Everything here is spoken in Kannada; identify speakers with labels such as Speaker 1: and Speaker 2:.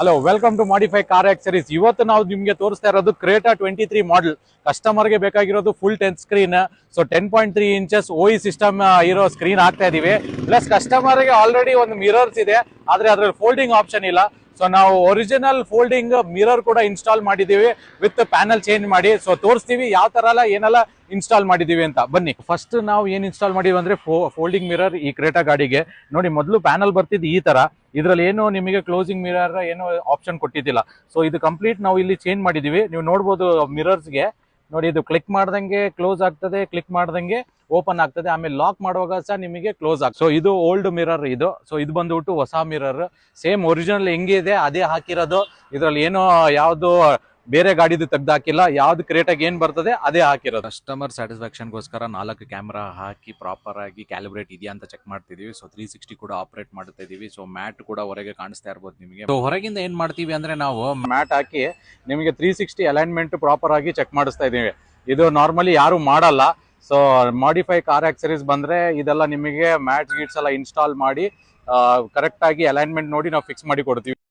Speaker 1: Hello, welcome to modify car accessories. ಇವತ್ತು ನಾವು ನಿಮಗೆ ತೋರಿಸ್ತಾ ಇರೋದು ಕ್ರೇಟಾ 23 ಮಾಡೆಲ್. ಕಸ್ಟಮರ್ಗೆ ಬೇಕಾಗಿರೋದು full touch screen. So 10.3 inches OE system ಇರೋ ಸ್ಕ್ರೀನ್ ಹಾಕ್ತಾ ಇದೀವಿ. ಪ್ಲಸ್ ಕಸ್ಟಮರ್ಗೆ ಆಲ್ರೆಡಿ ಒಂದು ಮಿರರ್ಸ್ ಇದೆ, ಆದ್ರೆ ಅದ್ರಲ್ಲಿ ಫೋಲ್ಡಿಂಗ್ ಆಪ್ಷನ್ ಇಲ್ಲ. ಸೊ ನಾವು ಒರಿಜಿನಲ್ ಫೋಲ್ಡಿಂಗ್ ಮಿರರ್ ಕೂಡ ಇನ್ಸ್ಟಾಲ್ ಮಾಡಿದೀವಿ ವಿತ್ ಪ್ಯಾನಲ್ ಚೇಂಜ್ ಮಾಡಿ. ಸೊ ತೋರಿಸ್ತೀವಿ ಯಾವ ತರ ಎಲ್ಲ ಏನೆಲ್ಲ ಇನ್ಸ್ಟಾಲ್ ಮಾಡಿದೀವಿ ಅಂತ. ಬನ್ನಿ, ಫಸ್ಟ್ ನಾವು ಏನ್ ಇನ್ಸ್ಟಾಲ್ ಮಾಡಿವಿ ಅಂದ್ರೆ ಫೋಲ್ಡಿಂಗ್ ಮಿರರ್ ಈ ಕ್ರೇಟಾ ಗಾಡಿಗೆ. ನೋಡಿ, ಮೊದಲು ಪ್ಯಾನಲ್ ಬರ್ತಿದ್ದು ಈ ತರ, ಇದ್ರಲ್ಲಿ ಏನು ನಿಮಗೆ ಕ್ಲೋಸಿಂಗ್ ಮಿರರ್ ಏನು ಆಪ್ಷನ್ ಕೊಟ್ಟಿದ್ದಿಲ್ಲ. ಸೊ ಇದು ಕಂಪ್ಲೀಟ್ ನಾವು ಇಲ್ಲಿ ಚೇಂಜ್ ಮಾಡಿದೀವಿ. ನೀವು ನೋಡ್ಬೋದು ಮಿರರ್ಸ್ಗೆ, ನೋಡಿ ಇದು ಕ್ಲಿಕ್ ಮಾಡ್ದಂಗೆ ಕ್ಲೋಸ್ ಆಗ್ತದೆ, ಕ್ಲಿಕ್ ಮಾಡ್ದಂಗೆ ಓಪನ್ ಆಗ್ತದೆ, ಆಮೇಲೆ ಲಾಕ್ ಮಾಡುವಾಗ ಸಹ ನಿಮಗೆ ಕ್ಲೋಸ್ ಆಗ್ತದೆ. ಸೊ ಇದು ಓಲ್ಡ್ ಮಿರರ್ ಇದು. ಸೊ ಇದು ಬಂದ್ಬಿಟ್ಟು ಹೊಸ ಮಿರರ್, ಸೇಮ್ ಒರಿಜಿನಲ್ ಹೆಂಗಿದೆ ಅದೇ ಹಾಕಿರೋದು. ಇದ್ರಲ್ಲಿ ಏನು ಯಾವ್ದು ಬೇರೆ ಗಾಡಿದು ತೆಗ್ದು ಹಾಕಿಲ್ಲ, ಯಾವ್ದು ಕ್ರೇಟಾಗಿ ಏನ್ ಬರ್ತದೆ ಅದೇ ಹಾಕಿರೋದು. ಕಸ್ಟಮರ್ ಸ್ಯಾಟಿಸ್ಫ್ಯಾಕ್ಷನ್ಗೋಸ್ಕರ 4 ಕ್ಯಾಮ್ರಾ ಹಾಕಿ ಪ್ರಾಪರ್ ಆಗಿ ಕ್ಯಾಲಿಬ್ರೇಟ್ ಇದೆಯಾ ಅಂತ ಚೆಕ್ ಮಾಡ್ತಿದೀವಿ. ಸೊ 360 ಕೂಡ ಆಪರೇಟ್ ಮಾಡ್ತಾ ಇದೀವಿ. ಸೊ ಮ್ಯಾಟ್ ಕೂಡ ಹೊರಗೆ ಕಾಣಿಸ್ತಾ ಇರ್ಬೋದು ನಿಮಗೆ. ಸೊ ಹೊರಗಿಂದ ಏನ್ ಮಾಡ್ತೀವಿ ಅಂದ್ರೆ ನಾವು ಮ್ಯಾಟ್ ಹಾಕಿ ನಿಮಗೆ 360 ಅಲೈನ್ಮೆಂಟ್ ಪ್ರಾಪರ್ ಆಗಿ ಚೆಕ್ ಮಾಡಿಸ್ತಾ ಇದೀವಿ. ಇದು ನಾರ್ಮಲಿ ಯಾರು ಮಾಡಲ್ಲ. ಸೊ ಮಾಡಿಫೈ ಕಾರ್ ಆಕ್ಸರೀಸ್ ಬಂದ್ರೆ ಇದೆಲ್ಲ ನಿಮಗೆ ಮ್ಯಾಟ್ ಗೀಟ್ಸ್ ಎಲ್ಲ ಇನ್ಸ್ಟಾಲ್ ಮಾಡಿ ಕರೆಕ್ಟ್ ಆಗಿ ಅಲೈನ್ಮೆಂಟ್ ನೋಡಿ ನಾವು ಫಿಕ್ಸ್ ಮಾಡಿ ಕೊಡ್ತೀವಿ.